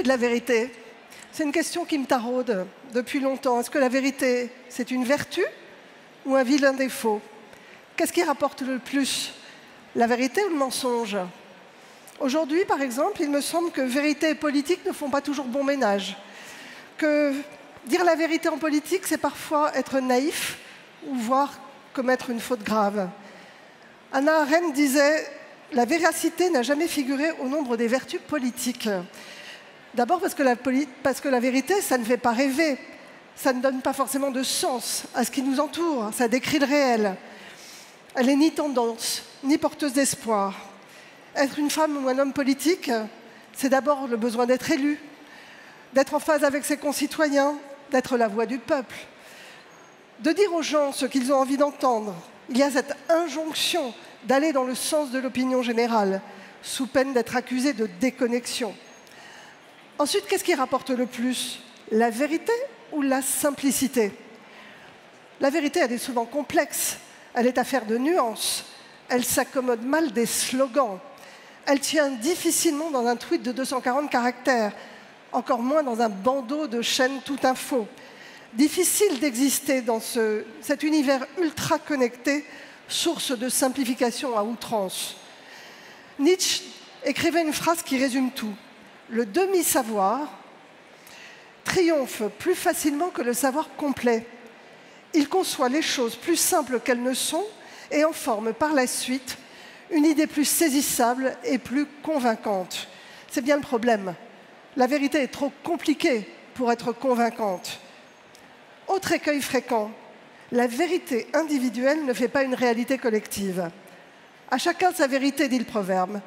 la vérité? C'est une question qui me taraude depuis longtemps. Est-ce que la vérité, c'est une vertu ou un vilain défaut? Qu'est-ce qui rapporte le plus, la vérité ou le mensonge? Aujourd'hui, par exemple, il me semble que vérité et politique ne font pas toujours bon ménage. Que dire la vérité en politique, c'est parfois être naïf ou voire commettre une faute grave. Hannah Arendt disait « La véracité n'a jamais figuré au nombre des vertus politiques ». D'abord parce que la vérité, ça ne fait pas rêver. Ça ne donne pas forcément de sens à ce qui nous entoure. Ça décrit le réel. Elle n'est ni tendance, ni porteuse d'espoir. Être une femme ou un homme politique, c'est d'abord le besoin d'être élu, d'être en phase avec ses concitoyens, d'être la voix du peuple, de dire aux gens ce qu'ils ont envie d'entendre. Il y a cette injonction d'aller dans le sens de l'opinion générale, sous peine d'être accusé de déconnexion. Ensuite, qu'est-ce qui rapporte le plus? La vérité ou la simplicité? La vérité, elle est souvent complexe, elle est affaire de nuances, elle s'accommode mal des slogans, elle tient difficilement dans un tweet de 240 caractères, encore moins dans un bandeau de chaînes tout info. Difficile d'exister dans cet univers ultra connecté, source de simplification à outrance. Nietzsche écrivait une phrase qui résume tout. Le demi-savoir triomphe plus facilement que le savoir complet. Il conçoit les choses plus simples qu'elles ne sont et en forme par la suite une idée plus saisissable et plus convaincante. C'est bien le problème. La vérité est trop compliquée pour être convaincante. Autre écueil fréquent, la vérité individuelle ne fait pas une réalité collective. À chacun sa vérité, dit le proverbe.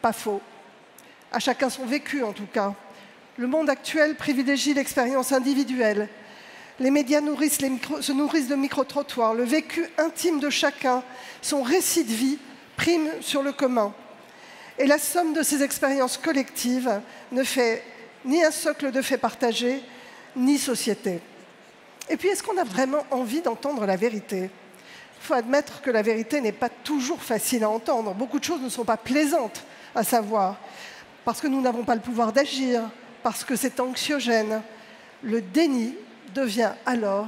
Pas faux. À chacun son vécu, en tout cas. Le monde actuel privilégie l'expérience individuelle. Les médias se nourrissent de micro-trottoirs. Le vécu intime de chacun, son récit de vie, prime sur le commun. Et la somme de ces expériences collectives ne fait ni un socle de faits partagés, ni société. Et puis, est-ce qu'on a vraiment envie d'entendre la vérité? Il faut admettre que la vérité n'est pas toujours facile à entendre. Beaucoup de choses ne sont pas plaisantes à savoir, parce que nous n'avons pas le pouvoir d'agir, parce que c'est anxiogène. Le déni devient alors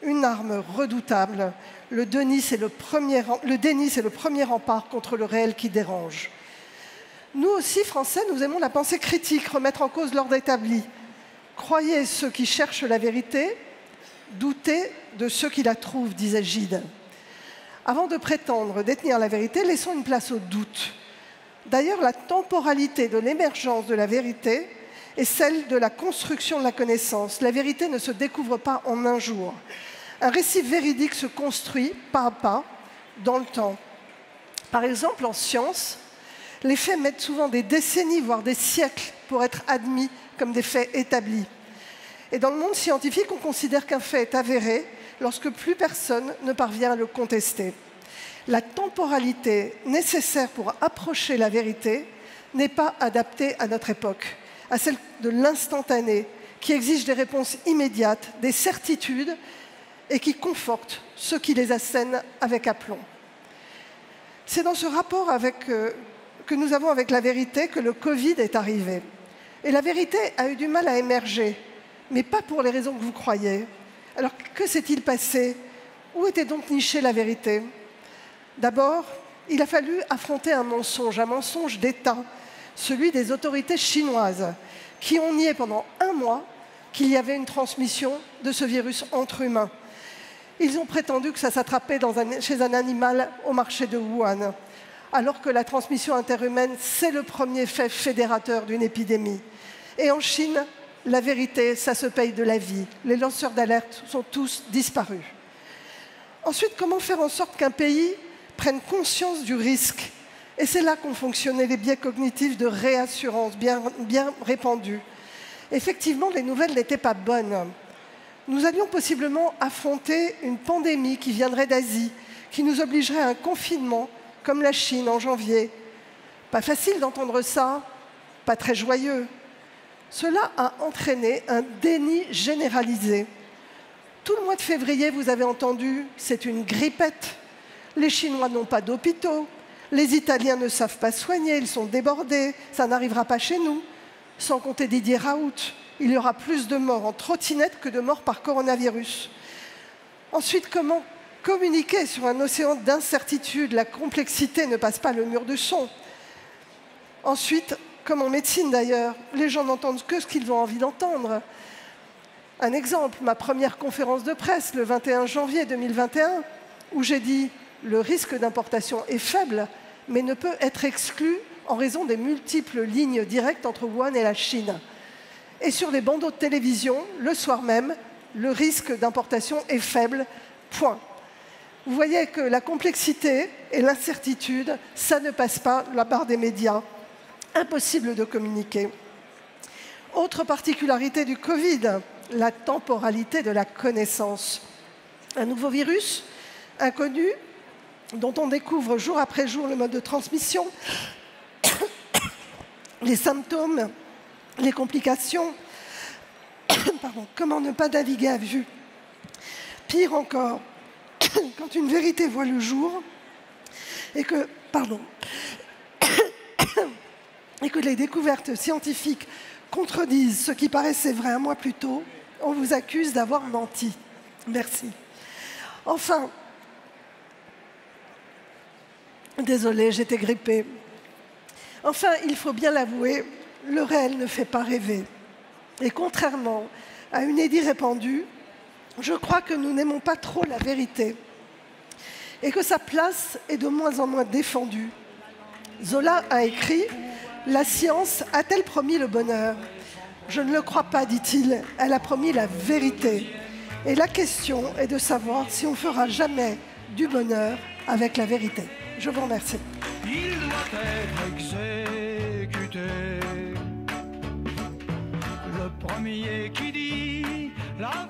une arme redoutable. Le déni, c'est le premier rempart contre le réel qui dérange. Nous aussi, Français, nous aimons la pensée critique, remettre en cause l'ordre établi. Croyez ceux qui cherchent la vérité, doutez de ceux qui la trouvent, disait Gide. Avant de prétendre détenir la vérité, laissons une place au doute. D'ailleurs, la temporalité de l'émergence de la vérité est celle de la construction de la connaissance. La vérité ne se découvre pas en un jour. Un récit véridique se construit pas à pas dans le temps. Par exemple, en science, les faits mettent souvent des décennies, voire des siècles, pour être admis comme des faits établis. Et dans le monde scientifique, on considère qu'un fait est avéré lorsque plus personne ne parvient à le contester. La temporalité nécessaire pour approcher la vérité n'est pas adaptée à notre époque, à celle de l'instantané, qui exige des réponses immédiates, des certitudes, et qui conforte ceux qui les assènent avec aplomb. C'est dans ce rapport que nous avons avec la vérité que le Covid est arrivé. Et la vérité a eu du mal à émerger, mais pas pour les raisons que vous croyez. Alors, que s'est-il passé? Où était donc nichée la vérité? D'abord, il a fallu affronter un mensonge d'État, celui des autorités chinoises, qui ont nié pendant un mois qu'il y avait une transmission de ce virus entre humains. Ils ont prétendu que ça s'attrapait chez un animal au marché de Wuhan, alors que la transmission interhumaine, c'est le premier fait fédérateur d'une épidémie. Et en Chine, la vérité, ça se paye de la vie. Les lanceurs d'alerte sont tous disparus. Ensuite, comment faire en sorte qu'un pays prenne conscience du risque? Et c'est là qu'ont fonctionné les biais cognitifs de réassurance bien répandus. Effectivement, les nouvelles n'étaient pas bonnes. Nous allions possiblement affronter une pandémie qui viendrait d'Asie, qui nous obligerait à un confinement, comme la Chine en janvier. Pas facile d'entendre ça, pas très joyeux. Cela a entraîné un déni généralisé. Tout le mois de février, vous avez entendu, c'est une grippette. Les Chinois n'ont pas d'hôpitaux. Les Italiens ne savent pas soigner, ils sont débordés. Ça n'arrivera pas chez nous. sans compter Didier Raoult. Il y aura plus de morts en trottinette que de morts par coronavirus. Ensuite, comment communiquer sur un océan d'incertitude? La complexité ne passe pas le mur de son. Ensuite, comme en médecine d'ailleurs, les gens n'entendent que ce qu'ils ont envie d'entendre. Un exemple, ma première conférence de presse le 21 janvier 2021, où j'ai dit « le risque d'importation est faible, mais ne peut être exclu en raison des multiples lignes directes entre Wuhan et la Chine ». Et sur les bandeaux de télévision, le soir même, le risque d'importation est faible, point. Vous voyez que la complexité et l'incertitude, ça ne passe pas la barre des médias. Impossible de communiquer. Autre particularité du Covid, la temporalité de la connaissance. Un nouveau virus, inconnu, dont on découvre jour après jour le mode de transmission, les symptômes, les complications. Pardon, comment ne pas naviguer à vue? Pire encore, quand une vérité voit le jour et que, et que les découvertes scientifiques contredisent ce qui paraissait vrai un mois plus tôt, on vous accuse d'avoir menti. Merci. Enfin, désolée, j'étais grippée. Enfin, il faut bien l'avouer, le réel ne fait pas rêver. Et contrairement à une idée répandue, je crois que nous n'aimons pas trop la vérité et que sa place est de moins en moins défendue. Zola a écrit « La science a-t-elle promis le bonheur ?» Je ne le crois pas, dit-il, elle a promis la vérité. Et la question est de savoir si on fera jamais du bonheur avec la vérité. Je vous remercie. Il doit être exécuté. Le premier qui dit la